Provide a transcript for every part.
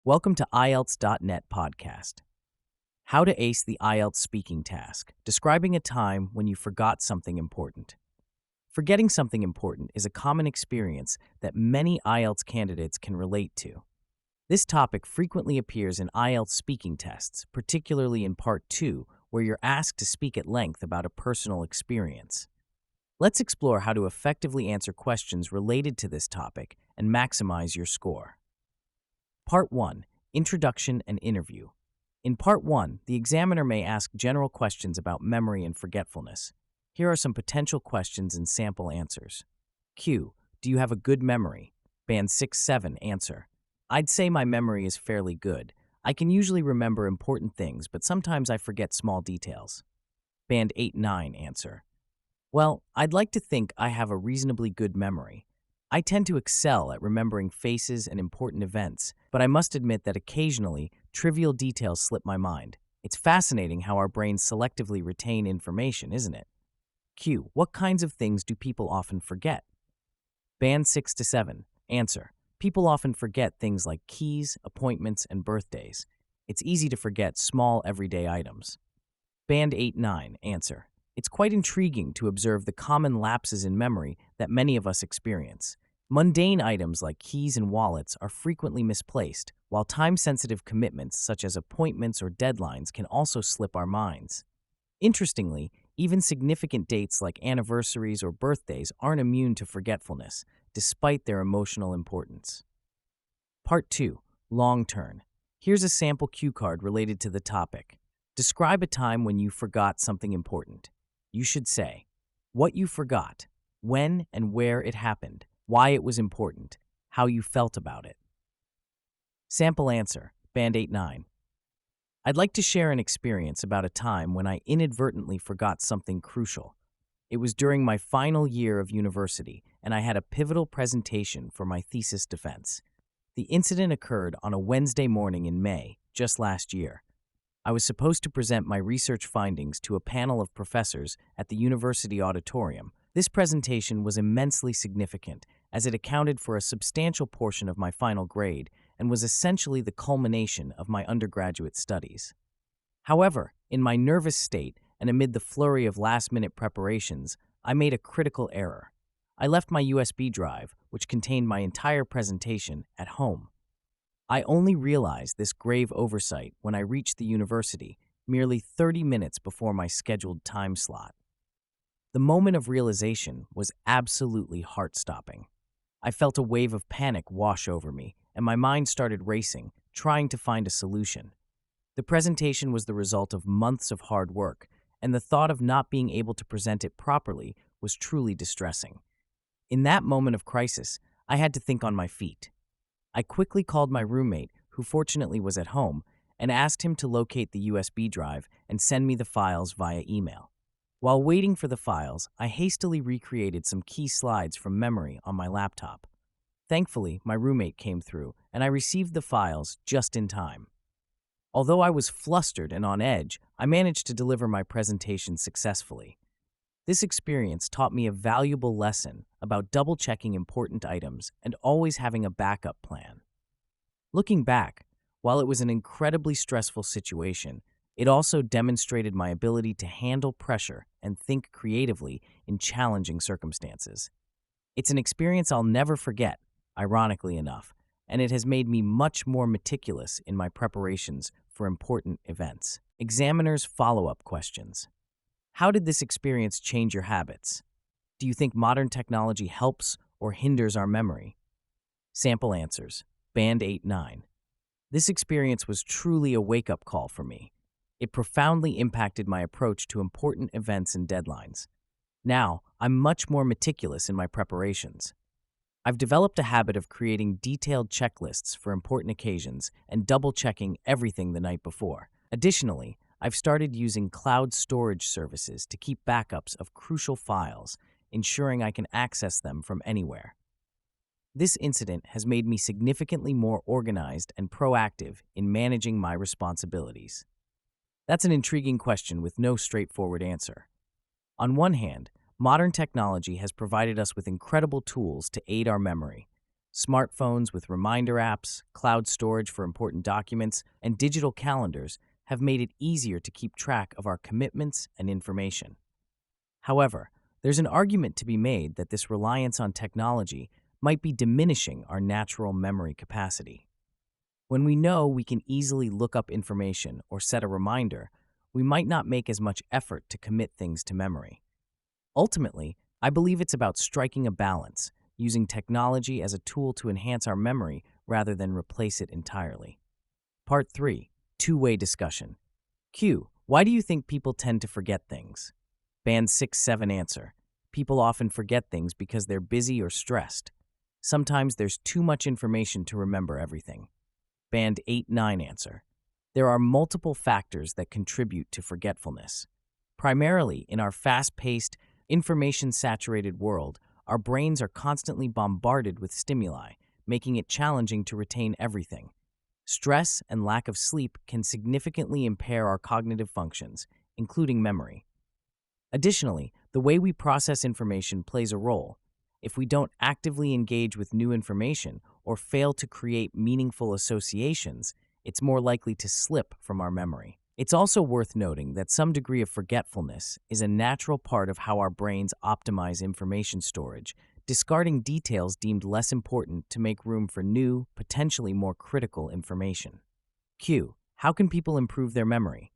Welcome to IELTS.net podcast. How to ace the IELTS speaking task, describing a time when you forgot something important. Forgetting something important is a common experience that many IELTS candidates can relate to. This topic frequently appears in IELTS speaking tests, particularly in Part 2, where you're asked to speak at length about a personal experience. Let's explore how to effectively answer questions related to this topic and maximize your score. Part 1. Introduction and Interview. In Part 1, the examiner may ask general questions about memory and forgetfulness. Here are some potential questions and sample answers. Q. Do you have a good memory? Band 6-7 answer. I'd say my memory is fairly good. I can usually remember important things, but sometimes I forget small details. Band 8-9 answer. Well, I'd like to think I have a reasonably good memory. I tend to excel at remembering faces and important events, but I must admit that occasionally, trivial details slip my mind. It's fascinating how our brains selectively retain information, isn't it? Q. What kinds of things do people often forget? Band 6-7 answer. People often forget things like keys, appointments, and birthdays. It's easy to forget small everyday items. Band 8-9 answer. It's quite intriguing to observe the common lapses in memory that many of us experience. Mundane items like keys and wallets are frequently misplaced, while time-sensitive commitments such as appointments or deadlines can also slip our minds. Interestingly, even significant dates like anniversaries or birthdays aren't immune to forgetfulness, despite their emotional importance. Part 2. Long turn. Here's a sample cue card related to the topic. Describe a time when you forgot something important. You should say what you forgot, when and where it happened, why it was important, how you felt about it. Sample answer, Band 8-9. I'd like to share an experience about a time when I inadvertently forgot something crucial. It was during my final year of university, and I had a pivotal presentation for my thesis defense. The incident occurred on a Wednesday morning in May, just last year. I was supposed to present my research findings to a panel of professors at the university auditorium. This presentation was immensely significant, as it accounted for a substantial portion of my final grade and was essentially the culmination of my undergraduate studies. However, in my nervous state and amid the flurry of last-minute preparations, I made a critical error. I left my USB drive, which contained my entire presentation, at home. I only realized this grave oversight when I reached the university, merely 30 minutes before my scheduled time slot. The moment of realization was absolutely heart-stopping. I felt a wave of panic wash over me, and my mind started racing, trying to find a solution. The presentation was the result of months of hard work, and the thought of not being able to present it properly was truly distressing. In that moment of crisis, I had to think on my feet. I quickly called my roommate, who fortunately was at home, and asked him to locate the USB drive and send me the files via email. While waiting for the files, I hastily recreated some key slides from memory on my laptop. Thankfully, my roommate came through, and I received the files just in time. Although I was flustered and on edge, I managed to deliver my presentation successfully. This experience taught me a valuable lesson about double-checking important items and always having a backup plan. Looking back, while it was an incredibly stressful situation, it also demonstrated my ability to handle pressure and think creatively in challenging circumstances. It's an experience I'll never forget, ironically enough, and it has made me much more meticulous in my preparations for important events. Examiner's follow-up questions. How did this experience change your habits? Do you think modern technology helps or hinders our memory? Sample answers, Band 8-9. This experience was truly a wake-up call for me. It profoundly impacted my approach to important events and deadlines. Now, I'm much more meticulous in my preparations. I've developed a habit of creating detailed checklists for important occasions and double-checking everything the night before. Additionally, I've started using cloud storage services to keep backups of crucial files, ensuring I can access them from anywhere. This incident has made me significantly more organized and proactive in managing my responsibilities. That's an intriguing question with no straightforward answer. On one hand, modern technology has provided us with incredible tools to aid our memory. Smartphones with reminder apps, cloud storage for important documents, and digital calendars have made it easier to keep track of our commitments and information. However, there's an argument to be made that this reliance on technology might be diminishing our natural memory capacity. When we know we can easily look up information or set a reminder, we might not make as much effort to commit things to memory. Ultimately, I believe it's about striking a balance, using technology as a tool to enhance our memory rather than replace it entirely. Part 3. Two-way discussion. Q. Why do you think people tend to forget things? Band 6-7 answer. People often forget things because they're busy or stressed. Sometimes there's too much information to remember everything. Band 8-9 answer. There are multiple factors that contribute to forgetfulness. Primarily, in our fast-paced, information-saturated world, our brains are constantly bombarded with stimuli, making it challenging to retain everything. Stress and lack of sleep can significantly impair our cognitive functions, including memory. Additionally, the way we process information plays a role. If we don't actively engage with new information or fail to create meaningful associations, it's more likely to slip from our memory. It's also worth noting that some degree of forgetfulness is a natural part of how our brains optimize information storage, discarding details deemed less important to make room for new, potentially more critical information. Q. How can people improve their memory?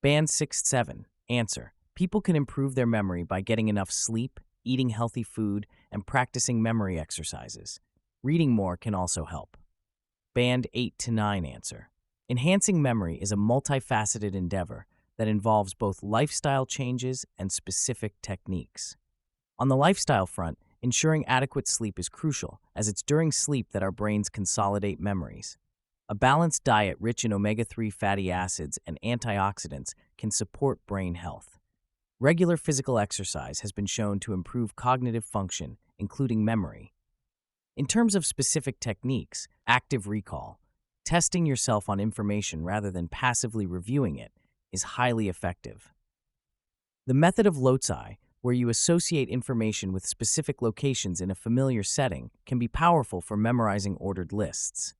Band 6-7. Answer. People can improve their memory by getting enough sleep, eating healthy food, and practicing memory exercises. Reading more can also help. Band 8-9 answer. Enhancing memory is a multifaceted endeavor that involves both lifestyle changes and specific techniques. On the lifestyle front, ensuring adequate sleep is crucial, as it's during sleep that our brains consolidate memories. A balanced diet rich in omega-3 fatty acids and antioxidants can support brain health. Regular physical exercise has been shown to improve cognitive function, including memory. In terms of specific techniques, active recall, testing yourself on information rather than passively reviewing it, is highly effective. The method of loci, where you associate information with specific locations in a familiar setting, can be powerful for memorizing ordered lists.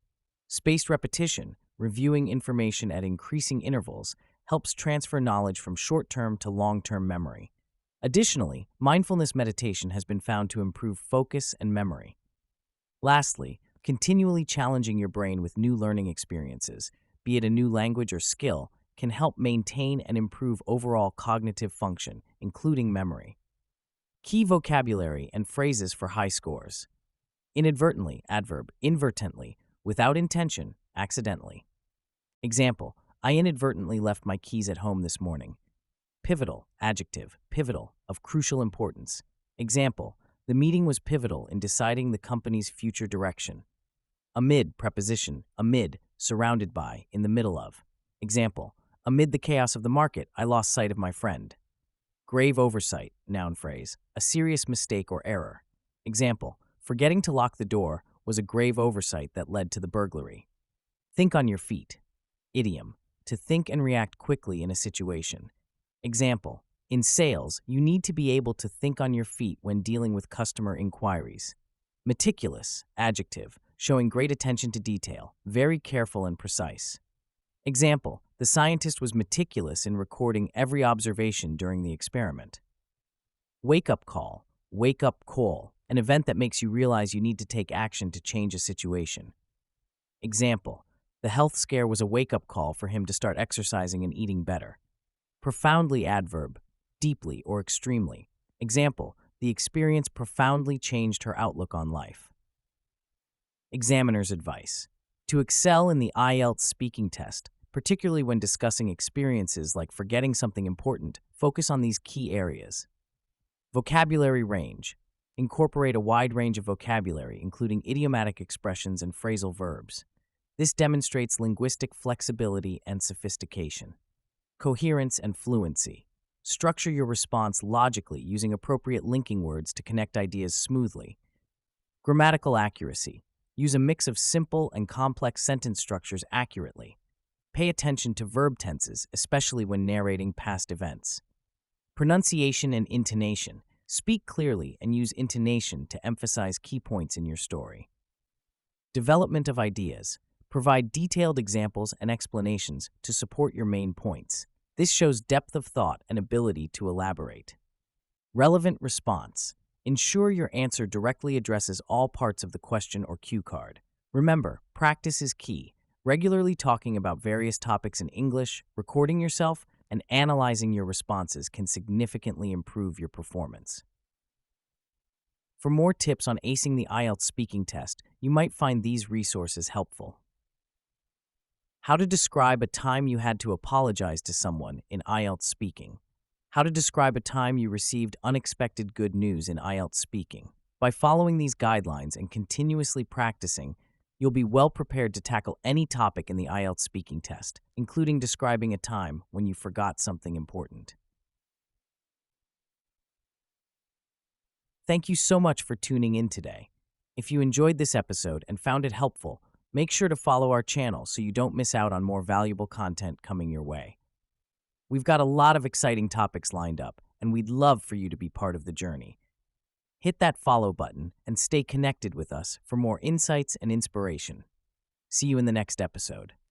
Spaced repetition, reviewing information at increasing intervals, helps transfer knowledge from short-term to long-term memory. Additionally, mindfulness meditation has been found to improve focus and memory. Lastly, continually challenging your brain with new learning experiences, be it a new language or skill, can help maintain and improve overall cognitive function, including memory. Key vocabulary and phrases for high scores. Inadvertently, adverb, inadvertently, without intention, accidentally. Example, I inadvertently left my keys at home this morning. Pivotal, adjective, pivotal, of crucial importance. Example, the meeting was pivotal in deciding the company's future direction. Amid, preposition, amid, surrounded by, in the middle of. Example, amid the chaos of the market, I lost sight of my friend. Grave oversight, noun phrase, a serious mistake or error. Example, forgetting to lock the door was a grave oversight that led to the burglary. Think on your feet. Idiom, to think and react quickly in a situation. Example, in sales, you need to be able to think on your feet when dealing with customer inquiries. Meticulous, adjective, showing great attention to detail, very careful and precise. Example, the scientist was meticulous in recording every observation during the experiment. Wake-up call, wake-up call, an event that makes you realize you need to take action to change a situation. Example, the health scare was a wake-up call for him to start exercising and eating better. Profoundly, adverb, deeply or extremely. Example, the experience profoundly changed her outlook on life. Examiner's advice. To excel in the IELTS speaking test, particularly when discussing experiences like forgetting something important, focus on these key areas. Vocabulary range. Incorporate a wide range of vocabulary, including idiomatic expressions and phrasal verbs. This demonstrates linguistic flexibility and sophistication. Coherence and fluency. Structure your response logically using appropriate linking words to connect ideas smoothly. Grammatical accuracy. Use a mix of simple and complex sentence structures accurately. Pay attention to verb tenses, especially when narrating past events. Pronunciation and intonation. Speak clearly and use intonation to emphasize key points in your story. Development of ideas. Provide detailed examples and explanations to support your main points. This shows depth of thought and ability to elaborate. Relevant response. Ensure your answer directly addresses all parts of the question or cue card. Remember, practice is key. Regularly talking about various topics in English, recording yourself, and analyzing your responses can significantly improve your performance. For more tips on acing the IELTS speaking test, you might find these resources helpful. How to describe a time you had to apologize to someone in IELTS speaking. How to describe a time you received unexpected good news in IELTS speaking. By following these guidelines and continuously practicing, you'll be well prepared to tackle any topic in the IELTS speaking test, including describing a time when you forgot something important. Thank you so much for tuning in today. If you enjoyed this episode and found it helpful, make sure to follow our channel so you don't miss out on more valuable content coming your way. We've got a lot of exciting topics lined up, and we'd love for you to be part of the journey. Hit that follow button and stay connected with us for more insights and inspiration. See you in the next episode.